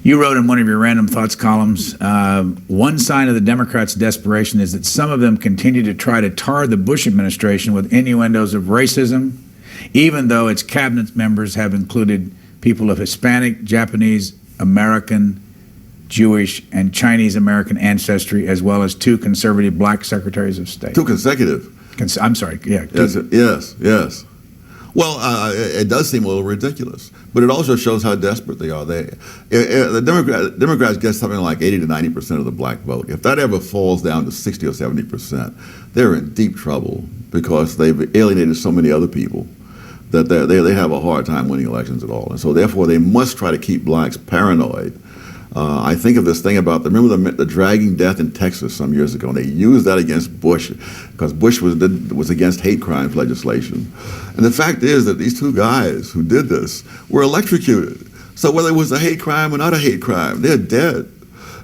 You wrote in one of your Random Thoughts columns, one sign of the Democrats' desperation is that some of them continue to try to tar the Bush administration with innuendos of racism, even though its cabinet members have included people of Hispanic, Japanese, American, Jewish, and Chinese American ancestry, as well as 2 conservative black secretaries of state. 2 consecutive. I'm sorry, yeah. Yes. Well, it does seem a little ridiculous, but it also shows how desperate they are. The Democrats get something like 80 to 90% of the black vote. If that ever falls down to 60 or 70%, they're in deep trouble because they've alienated so many other people that they have a hard time winning elections at all. And so therefore they must try to keep blacks paranoid. I think of this thing about, remember the dragging death in Texas some years ago, and they used that against Bush because Bush was against hate crimes legislation. And the fact is that these 2 guys who did this were electrocuted. So whether it was a hate crime or not a hate crime, they're dead.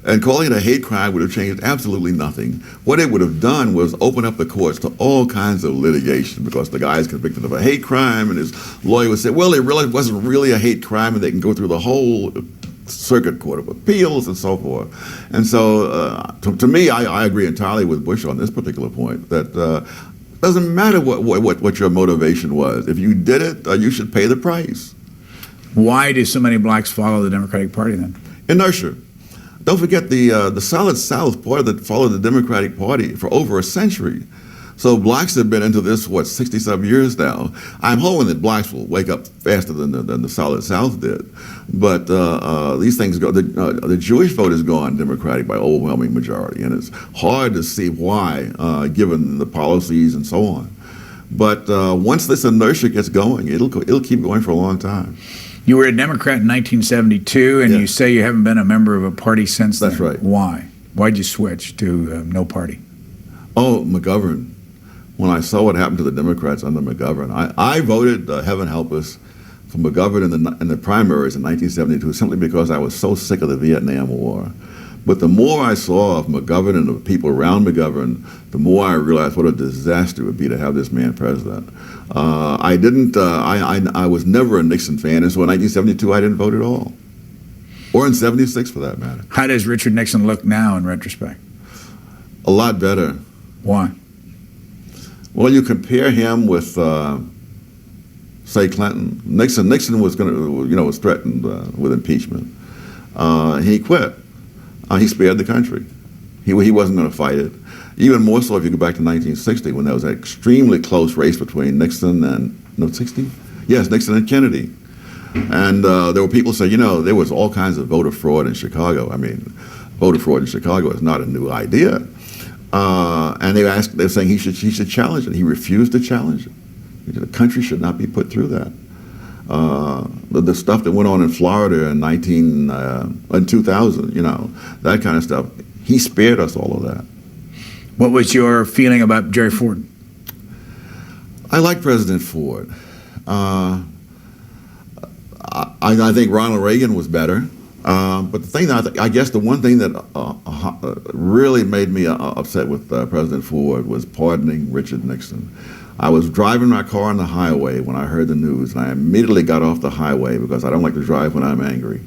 And calling it a hate crime would have changed absolutely nothing. What it would have done was open up the courts to all kinds of litigation because the guy is convicted of a hate crime and his lawyer would say, well, it really wasn't really a hate crime, and they can go through the whole Circuit Court of Appeals and so forth. And so to me, I agree entirely with Bush on this particular point, that it doesn't matter what your motivation was. If you did it, you should pay the price. Why do so many blacks follow the Democratic Party then? Inertia. Don't forget the Solid South Party that followed the Democratic Party for over a century. So blacks have been into this, 60-some years now. I'm hoping that blacks will wake up faster than the Solid South did. But these things go, the Jewish vote has gone Democratic by overwhelming majority, and it's hard to see why, given the policies and so on. But once this inertia gets going, it'll keep going for a long time. You were a Democrat in 1972, and yes. You say you haven't been a member of a party since then. That's right. Why? Why'd you switch to no party? Oh, McGovern. When I saw what happened to the Democrats under McGovern, I voted, heaven help us, for McGovern in the primaries in 1972 simply because I was so sick of the Vietnam War. But the more I saw of McGovern and the people around McGovern, the more I realized what a disaster it would be to have this man president. I was never a Nixon fan, and so in 1972 I didn't vote at all. Or in 76 for that matter. How does Richard Nixon look now in retrospect? A lot better. Why? Well, you compare him with, say, Clinton. Nixon was was threatened with impeachment. He quit. He spared the country. He wasn't going to fight it. Even more so if you go back to 1960 when there was an extremely close race between Nixon and, Nixon and Kennedy. And there were people saying, there was all kinds of voter fraud in Chicago. I mean, voter fraud in Chicago is not a new idea. And they're saying he should challenge it. He refused to challenge it. The country should not be put through that. The stuff that went on in Florida in 2000, that kind of stuff. He spared us all of that. What was your feeling about Jerry Ford? I like President Ford. I think Ronald Reagan was better. But the thing that I guess the one thing that really made me upset with President Ford was pardoning Richard Nixon. I was driving my car on the highway when I heard the news, and I immediately got off the highway because I don't like to drive when I'm angry.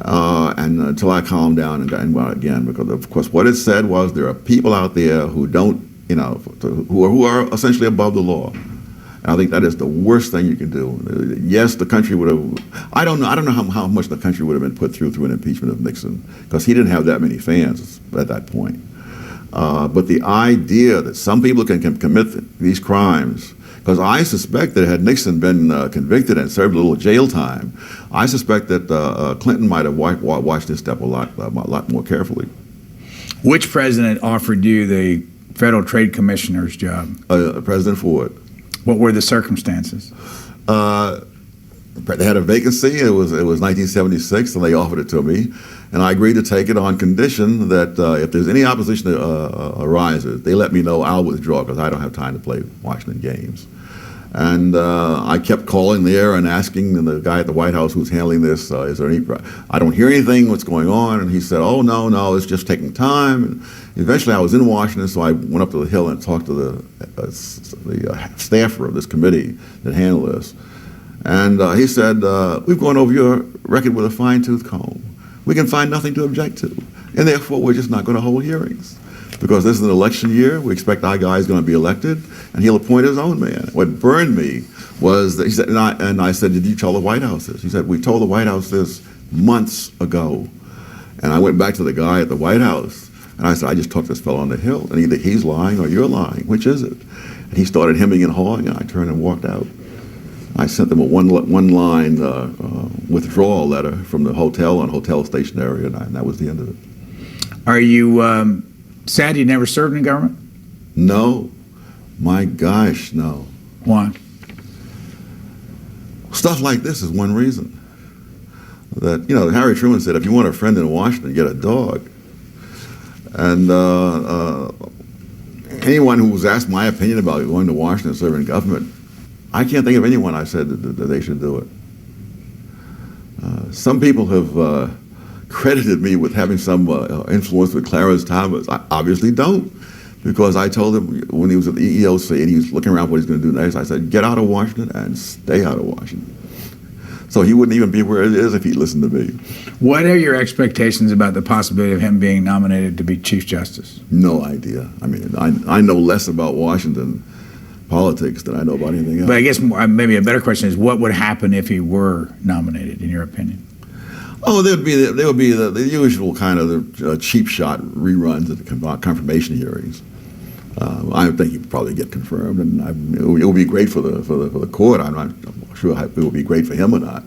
And until I calmed down and went again, because of course what it said was there are people out there who don't, who are essentially above the law. And I think that is the worst thing you can do. Yes, the country would have. I don't know how much the country would have been put through an impeachment of Nixon, because he didn't have that many fans at that point. But the idea that some people can commit these crimes, because I suspect that had Nixon been convicted and served a little jail time, I suspect that Clinton might have watched this step a lot more carefully. Which president offered you the Federal Trade Commissioner's job? President Ford. What were the circumstances? They had a vacancy. It was 1976, and they offered it to me, and I agreed to take it on condition that if there's any opposition that arises, they let me know. I'll withdraw because I don't have time to play Washington games. And I kept calling there and asking the guy at the White House who's handling this, is there any? I don't hear anything. What's going on? And he said, "Oh no, it's just taking time." And eventually, I was in Washington, so I went up to the Hill and talked to the staffer of this committee that handled this. And he said, "We've gone over your record with a fine-tooth comb. we can find nothing to object to. And therefore, we're just not going to hold hearings. Because this is an election year, we expect our guy is going to be elected, and he'll appoint his own man. What burned me was that he said, and I said, did you tell the White House this? He said, we told the White House this months ago. And I went back to the guy at the White House, and I said, I just talked to this fellow on the Hill, and either he's lying or you're lying. Which is it? And he started hemming and hawing, and I turned and walked out. I sent them a one-line withdrawal letter from the hotel on hotel station area, and that was the end of it. Are you sad you never served in government? No. My gosh, no. Why? Stuff like this is one reason. That, you know, Harry Truman said, if you want a friend in Washington, get a dog. And anyone who was asked my opinion about going to Washington and serving in government, I can't think of anyone I said that they should do it. Some people have credited me with having some influence with Clarence Thomas. I obviously don't, because I told him when he was at the EEOC and he was looking around what he's going to do next, I said, get out of Washington and stay out of Washington. So he wouldn't even be where it is if he listened to me. What are your expectations about the possibility of him being nominated to be Chief Justice? No idea. I mean, I know less about Washington politics than I know about anything else. But I guess maybe a better question is, what would happen if he were nominated, in your opinion? Oh, there would be the usual kind of cheap shot reruns at the confirmation hearings. I think he'd probably get confirmed, and it would be great for the court. I'm not sure it would be great for him or not.